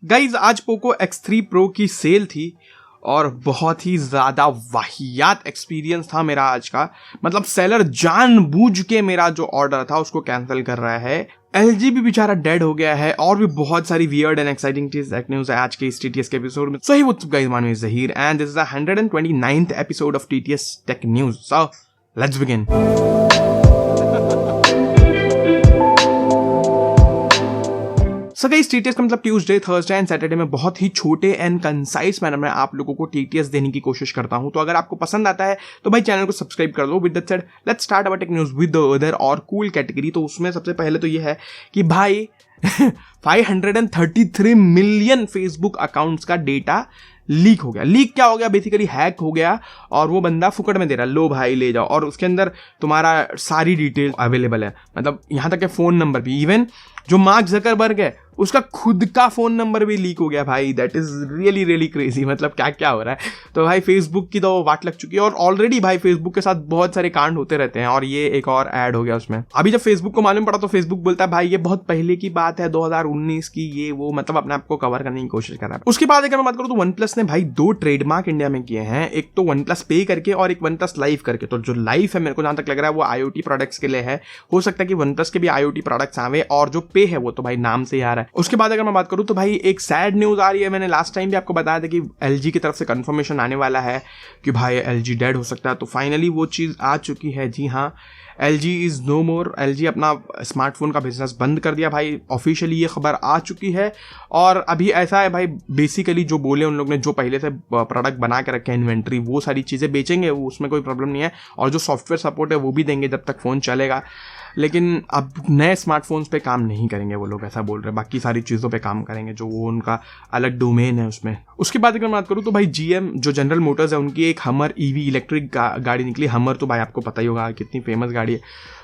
Guys आज Poco X3 Pro की cell थी और बहुत ही ज़्यादा वाहियात एक्सपीरियंस था मेरा आज का। मतलब सेलर जानबूझ के मेरा जो ऑर्डर था उसको कैंसिल कर रहा है। LG भी बेचारा डेड हो गया है और भी बहुत सारी weird and exciting tech news है आज के इस TTS के एपिसोड में। So hi what's up guys, my name is Zaheer and this is the 129th episode of TTS tech news. So let's begin. So guys TTS का मतलब Tuesday, Thursday and Saturday में बहुत ही छोटे एंड कंसाइज मैनर में आप लोगों को TTS देने की कोशिश करता हूं। तो अगर आपको पसंद आता है तो भाई चैनल को सब्सक्राइब कर दो। With that said let's start our tech news with the other और कूल कैटेगरी। तो उसमें सबसे पहले तो ये है कि भाई 533 मिलियन फेसबुक अकाउंट्स का डेटा लीक हो गया। लीक क्या हो गया? बेसिकली हैक हो गया और वो बंदा फुकट में दे रहा है, लो भाई ले जाओ। और उसके अंदर तुम्हारा सारी डिटेल अवेलेबल है, मतलब यहाँ तक के फ़ोन नंबर भी। इवन जो मार्क ज़करबर्ग है उसका खुद का फ़ोन नंबर भी लीक हो गया भाई। That is really really crazy. मतलब क्या क्या हो रहा है। तो भाई फेसबुक की तो वाट लग चुकी है और ऑलरेडी भाई फेसबुक के साथ बहुत सारे कांड होते रहते हैं और ये एक और ऐड हो गया उसमें। अभी जब फेसबुक को मालूम पड़ा तो फेसबुक बोलता है भाई ये बहुत पहले की बात है, 2019 की, ये वो, मतलब अपने आप को कवर करने की कोशिश कर रहा है। उसके बाद अगर मैं बात करूँ तो OnePlus ने भाई 2 ट्रेडमार्क इंडिया में किए हैं, एक तो OnePlus पे करके और एक OnePlus लाइव करके। तो जो लाइव है मेरे को जहां तक लग रहा है वो IoT प्रोडक्ट्स के लिए है। हो सकता है कि OnePlus के भी IoT प्रोडक्ट्स आवे और जो पे है वो तो भाई नाम से ही आ रहा है। उसके बाद अगर मैं बात करूं तो भाई एक सैड न्यूज आ रही है। मैंने लास्ट टाइम भी आपको बताया था कि LG की तरफ से कंफर्मेशन आने वाला है कि भाई LG डेड हो सकता है। तो फाइनली वो चीज आ चुकी है। जी हाँ, LG is no more. LG अपना स्मार्टफोन का बिजनेस बंद कर दिया भाई। ऑफिशियली ये खबर आ चुकी है और अभी ऐसा है भाई, बेसिकली जो बोले उन लोग ने, जो पहले से प्रोडक्ट बना के रखे इन्वेंट्री, वो सारी चीज़ें बेचेंगे, वो उसमें कोई प्रॉब्लम नहीं है। और जो सॉफ्टवेयर सपोर्ट है वो भी देंगे जब तक फ़ोन चलेगा। लेकिन अब नए स्मार्टफोन्स पे काम नहीं करेंगे वो लोग, ऐसा बोल रहे हैं। बाकी सारी चीज़ों पे काम करेंगे जो वो उनका अलग डोमेन है उसमें। उसके बाद अगर मैं बात करूँ तो भाई GM जो जनरल मोटर्स है उनकी एक हमर EV इलेक्ट्रिक गाड़ी निकली। हमर तो भाई आपको पता ही होगा कितनी फेमस गाड़ी है।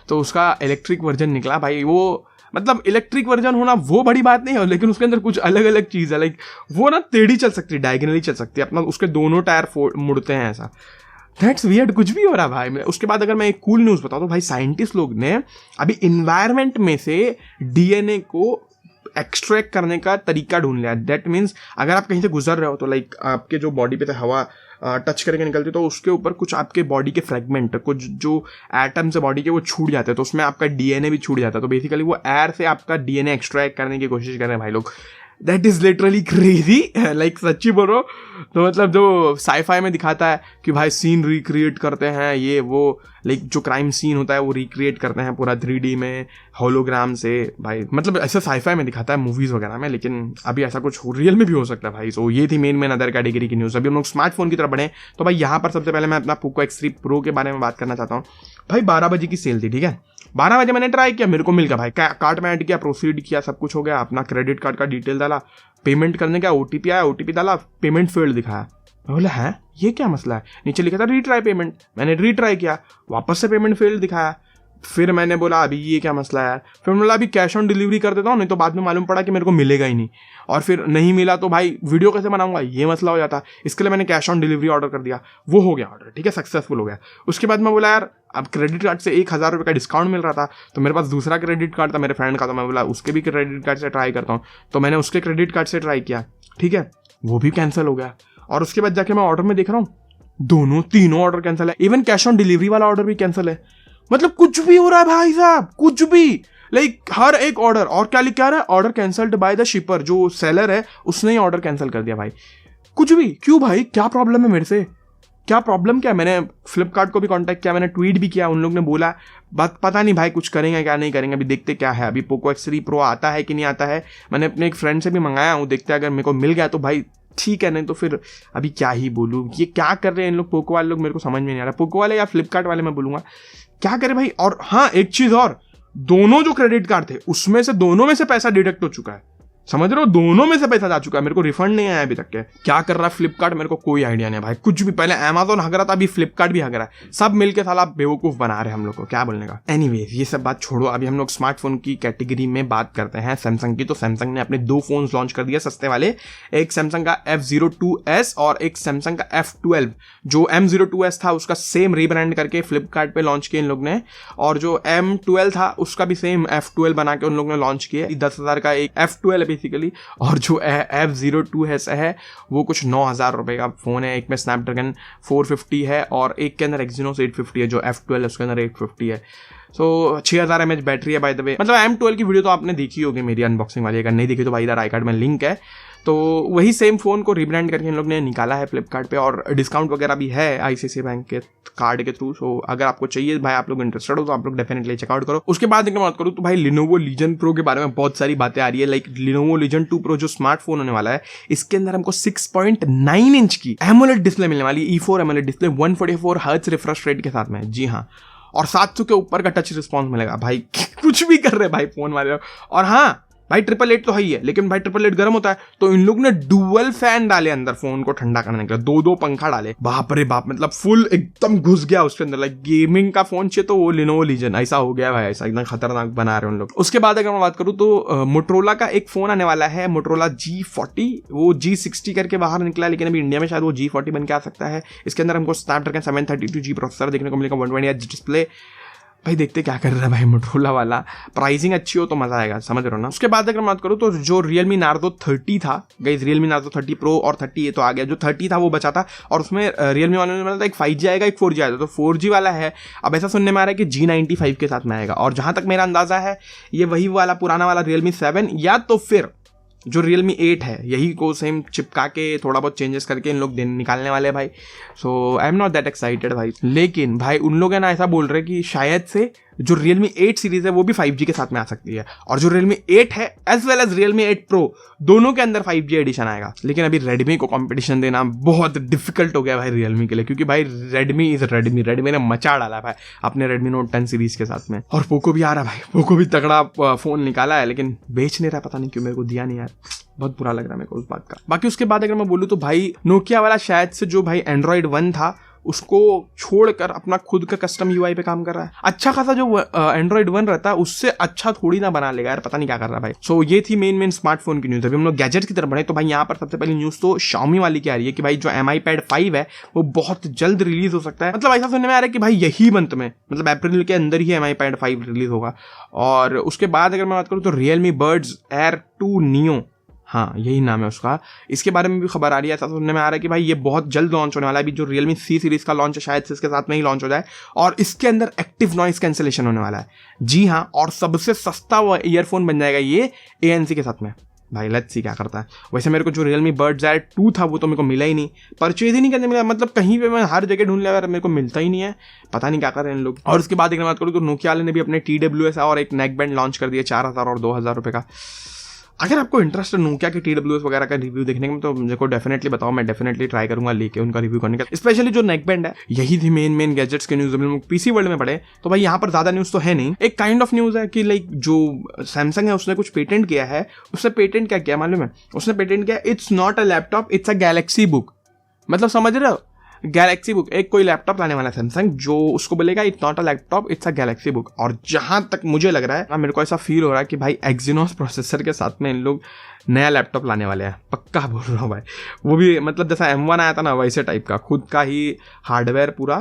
तो उसका इलेक्ट्रिक वर्जन निकला भाई। वो मतलब इलेक्ट्रिक वर्जन होना वो बड़ी बात नहीं है, लेकिन उसके अंदर कुछ अलग अलग चीज़ है। लाइक वो ना टेढ़ी चल सकती है, डायगनली चल सकती है, अपना उसके दोनों टायर मुड़ते हैं ऐसा। दैट्स वियर्ड, कुछ भी हो रहा है भाई। उसके बाद अगर मैं एक कूल न्यूज़ बताऊँ तो भाई साइंटिस्ट लोग ने अभी इन्वायरमेंट में से DNA को एक्सट्रैक्ट करने का तरीका ढूंढ लिया। दैट मीन्स अगर आप कहीं से गुजर रहे हो तो लाइक आपके जो बॉडी पे हवा टच करके निकलती है तो उसके ऊपर कुछ आपके बॉडी के फ्रेगमेंट, कुछ जो एटम्स है बॉडी के, वो छूट जाते हैं। तो उसमें आपका DNA भी छूट जाता है। तो बेसिकली वो एयर से आपका DNA एक्सट्रैक्ट करने की कोशिश कर रहे हैं भाई लोग। That is literally crazy. Like सच्ची बोलो तो मतलब जो साईफाई में दिखाता है कि भाई सीन रिक्रिएट करते हैं, ये वो, लाइक जो क्राइम सीन होता है वो रिक्रिएट करते हैं पूरा 3D में होलोग्राम से भाई। मतलब ऐसा साईफाई में दिखाता है मूवीज़ वगैरह में, लेकिन अभी ऐसा कुछ रियल में भी हो सकता है भाई। सो ये थी मेन अदर कैटेगरी की न्यूज़। अभी हम लोग स्मार्टफोन की तरफ बढ़े तो भाई यहाँ पर सबसे पहले मैं अपना पोको X3 Pro के बारे में बात करना चाहता हूँ। भाई 12 बजे की सेल थी, ठीक है। 12 बजे मैंने ट्राई किया, मेरे को मिल गया भाई। कार्ट में ऐड किया, प्रोसीड किया, सब कुछ हो गया। अपना क्रेडिट कार्ड का डिटेल डाला, पेमेंट करने का OTP आया, OTP डाला, पेमेंट फेल्ड दिखाया। मैं बोला है ये क्या मसला है? नीचे लिखा था रीट्राई पेमेंट। मैंने रीट्राई किया, वापस से पेमेंट फेल्ड दिखाया। फिर मैंने बोला अभी ये क्या मसला है? फिर बोला अभी कैश ऑन डिलीवरी कर देता हूँ, नहीं तो बाद में मालूम पड़ा कि मेरे को मिलेगा ही नहीं। और फिर नहीं मिला तो भाई वीडियो कैसे बनाऊंगा, ये मसला हो जाता। इसके लिए मैंने कैश ऑन डिलीवरी ऑर्डर कर दिया, वो हो गया ऑर्डर, ठीक है, सक्सेसफुल हो गया। उसके बाद मैं बोला यार अब क्रेडिट कार्ड से 1000 रुपये का डिस्काउंट मिल रहा था, तो मेरे पास दूसरा क्रेडिट कार्ड था मेरे फ्रेंड का, तो मैं बोला उसके भी क्रेडिट कार्ड से ट्राई करता हूँ। तो मैंने उसके क्रेडिट कार्ड से ट्राई किया, ठीक है, वो भी कैंसिल हो गया। और उसके बाद जाके मैं ऑर्डर में देख रहा हूँ तीनों ऑर्डर कैंसिल है। इवन कैश ऑन डिलीवरी वाला ऑर्डर भी कैंसिल है। मतलब कुछ भी हो रहा है भाई साहब, कुछ भी। लाइक हर एक ऑर्डर, और क्या लिखा है, ऑर्डर कैंसल्ड बाय द शिपर। जो सेलर है उसने ही ऑर्डर कैंसिल कर दिया भाई। कुछ भी क्यों भाई? क्या प्रॉब्लम है मेरे से? क्या प्रॉब्लम क्या? मैंने फ्लिपकार्ट को भी कांटेक्ट किया, मैंने ट्वीट भी किया, उन लोग ने बोला बात पता नहीं भाई कुछ करेंगे क्या नहीं करेंगे, अभी देखते क्या है। अभी पोको X3 Pro आता है कि नहीं आता है। मैंने अपने एक फ्रेंड से भी मंगाया हूँ, देखते अगर मेरे को मिल गया तो भाई ठीक है, नहीं तो फिर अभी क्या ही बोलूँ। ये क्या कर रहे हैं इन लोग, पोको वाले लोग, मेरे को समझ में नहीं आ रहा। पोको वाले या फ्लिपकार्ट वाले मैं बोलूँगा क्या करे भाई। और हाँ एक चीज़ और, दोनों जो क्रेडिट कार्ड थे उसमें से दोनों में से पैसा डिडक्ट हो चुका है। समझ रहे हो, दोनों में से पैसा जा चुका है, मेरे को रिफंड नहीं आया अभी तक के। क्या कर रहा है फ्लिपकार्ट, मेरे को कोई आइडिया नहीं है भाई। कुछ भी, पहले अमेजोन हग रहा था, अभी फ्लिपकार्ट भी हग रहा है। सब मिलके साला बेवकूफ बना रहे हैं हम लोग को, क्या बोलने का। एनीवेज ये सब बात छोड़ो, अभी हम लोग स्मार्टफोन की कैटेगरी में बात करते हैं सैमसंग की। तो सैमसंग ने अपने 2 फोन लॉन्च कर दिया सस्ते वाले, एक सैमसंग का F02s और एक सैमसंग का F12। जो M02s था उसका सेम रीब्रांड करके फ्लिपकार्ट पे लॉन्च किया इन लोग ने, और जो M12 था उसका भी सेम F12 बना के उन लोग ने लॉन्च किया। 10,000 का एक F12 बेसिकली। और जो F02 है वो कुछ 9,000 रुपये का फ़ोन है। एक में स्नैपड्रैगन 450 है और एक के अंदर एक्जीनोस 850 है। जो F12 है उसके अंदर 850 है। सो 6000 mAh बैटरी है बाय द वे। मतलब M12 की वीडियो तो आपने देखी होगी मेरी अनबॉक्सिंग वाली, अगर नहीं देखी तो भाई इधर आई कार्ड में लिंक है। तो वही सेम फ़ोन को रिब्रांड करके इन लोग ने निकाला है फ्लिपकार्ट पे, और डिस्काउंट वगैरह भी है ICICI बैंक के कार्ड के थ्रू। सो अगर आपको चाहिए भाई, आप लोग इंटरेस्टेड हो तो आप लोग डेफिनेटली चेकआउट करो। उसके बाद अगर बात करूँ तो भाई Lenovo Legion Pro के बारे में बहुत सारी बातें आ रही है। लाइक Lenovo Legion 2 Pro जो स्मार्टफोन होने वाला है, इसके अंदर हमको 6.9 इंच की AMOLED डिस्प्ले मिलने वाली है। E4 AMOLED display 144 hertz refresh rate के साथ में, जी हाँ, और 700 के ऊपर का टच रिस्पॉन्स मिलेगा। भाई कुछ भी कर रहे भाई फोन वाले। और हाँ भाई 888 तो है ही है, लेकिन भाई 888 गर्म होता है, तो इन लोग ने डुअल फैन डाले अंदर फोन को ठंडा करने के लिए, 2 पंखा डाले। बाप रे बाप, मतलब फुल एकदम घुस गया उसके अंदर। लाइक गेमिंग का फोन चाहिए तो वो Lenovo Legion ऐसा हो गया भाई, ऐसा एकदम खतरनाक बना रहे हैं उन लोग। उसके बाद अगर मैं बात करूँ तो मोटरोला का एक फोन आने वाला है, मोटरोला G40। वो G60 करके बाहर निकला है, लेकिन अभी इंडिया में शायद वो G40 बन के आ सकता है। इसके अंदर हमको स्नैपड्रैगन 732G प्रोसेसर देखने को मिलेगा, 120Hz डिस्प्ले। भाई देखते क्या कर रहा है भाई मोटरोला वाला, प्राइसिंग अच्छी हो तो मजा आएगा, समझ रहे हो ना। उसके बाद अगर बात करूँ तो जो Realme Narzo 30 था गाइस, Realme Narzo 30 Pro और 30 ये तो आ गया। जो 30 था वो बचा था, और उसमें Realme वाले ने बोला था एक 5G आएगा एक 4G आएगा, तो 4G वाला है। अब ऐसा सुनने में आ रहा है कि G95 के साथ में आएगा, और जहां तक मेरा अंदाजा है ये वही वाला पुराना वाला Realme 7 या तो फिर जो Realme 8 है यही को सेम चिपका के थोड़ा बहुत चेंजेस करके इन लोग निकालने वाले हैं भाई। So I am not that excited भाई। लेकिन भाई उन लोग है ना ऐसा बोल रहे हैं कि शायद से जो Realme 8 सीरीज है वो भी 5G के साथ में आ सकती है, और जो Realme 8 है as well as Realme 8 Pro दोनों के अंदर 5G एडिशन आएगा। लेकिन अभी Redmi को कंपटीशन देना बहुत डिफिकल्ट हो गया भाई Realme के लिए, क्योंकि भाई Redmi ने मचा डाला भाई अपने Redmi Note 10 सीरीज के साथ में। और पोको भी आ रहा है भाई, पोको भी तगड़ा फोन निकाला है, लेकिन बेच नहीं रहा, पता नहीं क्यों, मेरे को दिया नहीं यार, बहुत बुरा लग रहा है मेरे को उस बात का। बाकी उसके बाद अगर मैं बोलूँ तो भाई नोकिया वाला शायद से जो भाई Android 1 था उसको छोड़कर अपना खुद का कस्टम UI पे काम कर रहा है। अच्छा खासा जो Android 1 रहता है उससे अच्छा थोड़ी ना बना लेगा यार, पता नहीं क्या कर रहा है भाई। सो ये थी मेन स्मार्टफोन की न्यूज़। अभी हम लोग गैजेट्स की तरफ बढ़े तो भाई यहाँ पर सबसे पहली न्यूज़ तो Xiaomi वाली की आ रही है कि भाई जो Mi Pad 5 है वो बहुत जल्द रिलीज हो सकता है। मतलब ऐसा सुनने में आ रहा है कि भाई यही मंथ में, मतलब अप्रैल के अंदर ही Mi Pad 5 रिलीज होगा। और उसके बाद अगर मैं बात करूँ तो Realme Buds Air 2 Neo, हाँ यही नाम है उसका, इसके बारे में भी खबर आ रही है। ऐसा सुनने में आ रहा है कि भाई ये बहुत जल्द लॉन्च होने वाला है। अभी जो Realme C सीरीज का लॉन्च है शायद से इसके साथ में ही लॉन्च हो जाए, और इसके अंदर एक्टिव नॉइस कैंसिलेशन होने वाला है, जी हाँ, और सबसे सस्ता ईयरफोन बन जाएगा ये ANC के साथ में। भाई लेट्स सी क्या करता है। वैसे मेरे को जो Realme Buds Air 2 था वो तो मेरे को मिला ही नहीं, परचेज ही नहीं करने मिला, मतलब कहीं पे मैं हर जगह ढूंढ लिया यार, मेरे को मिलता ही नहीं है, पता नहीं क्या कर रहे हैं इन लोग। और उसके बाद एक बात करूँ तो नोकिया वाले ने भी अपने TWS और एक नेक बैंड लॉन्च कर दिया 4000 और 2000 रुपये का। अगर आपको इंटरेस्ट है नोकिया के TWS वगैरह का रिव्यू देखने में तो मुझे को डेफिनेटली बताओ, मैं डेफिनेटली ट्राई करूंगा लेके उनका रिव्यू करने का। स्पेशली जो नेक बैंड है, यही थी मेन गैजेट्स के न्यूज़। हम लोग पीसी वर्ल्ड में पढ़े तो भाई यहाँ पर ज्यादा न्यूज़ तो है नहीं। एक काइंड ऑफ न्यूज़ है कि लाइक जो सैमसंग है उसने कुछ पेटेंट किया है। उसने पेटेंट क्या किया मालूम है? उसने पेटेंट किया it's not a laptop, it's a Galaxy book. मतलब समझ रहे हो, गैलेक्सी बुक। एक कोई लैपटॉप लाने वाला सैमसंग जो उसको बोलेगा it's not a laptop, it's a Galaxy book. और जहां तक मुझे लग रहा है, मेरे को ऐसा फील हो रहा है कि भाई एक्जिनोस प्रोसेसर के साथ में इन लोग नया लैपटॉप लाने वाले हैं, पक्का बोल रहा हूँ भाई। वो भी मतलब जैसा M1 आया था ना वैसे टाइप का, खुद का ही हार्डवेयर पूरा,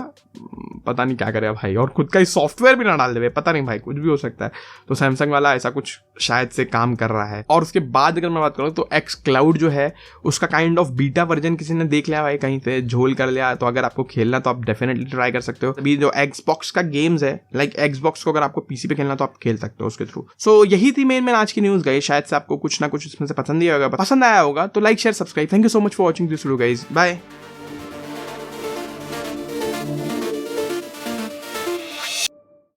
पता नहीं क्या करेगा भाई, और खुद का ही सॉफ्टवेयर भी ना डाल दे, पता नहीं भाई, कुछ भी हो सकता है। तो सैमसंग वाला ऐसा कुछ शायद से काम कर रहा है। और उसके बाद अगर मैं बात करूँ तो X Cloud जो है उसका काइंड ऑफ बीटा वर्जन किसी ने देख लिया भाई, कहीं से झोल कर लिया, तो अगर आपको खेलना तो आप डेफिनेटली ट्राई कर सकते हो। अभी जो Xbox का गेम्स है, लाइक Xbox को अगर आपको पीसी पे खेलना तो आप खेल सकते हो उसके थ्रू। सो यही थी मेन आज की न्यूज़ गाइस। शायद से आपको कुछ ना कुछ इसमें से पसंद ही होगा, पसंद आया होगा तो like share subscribe. Thank you so much for watching this video guys, bye.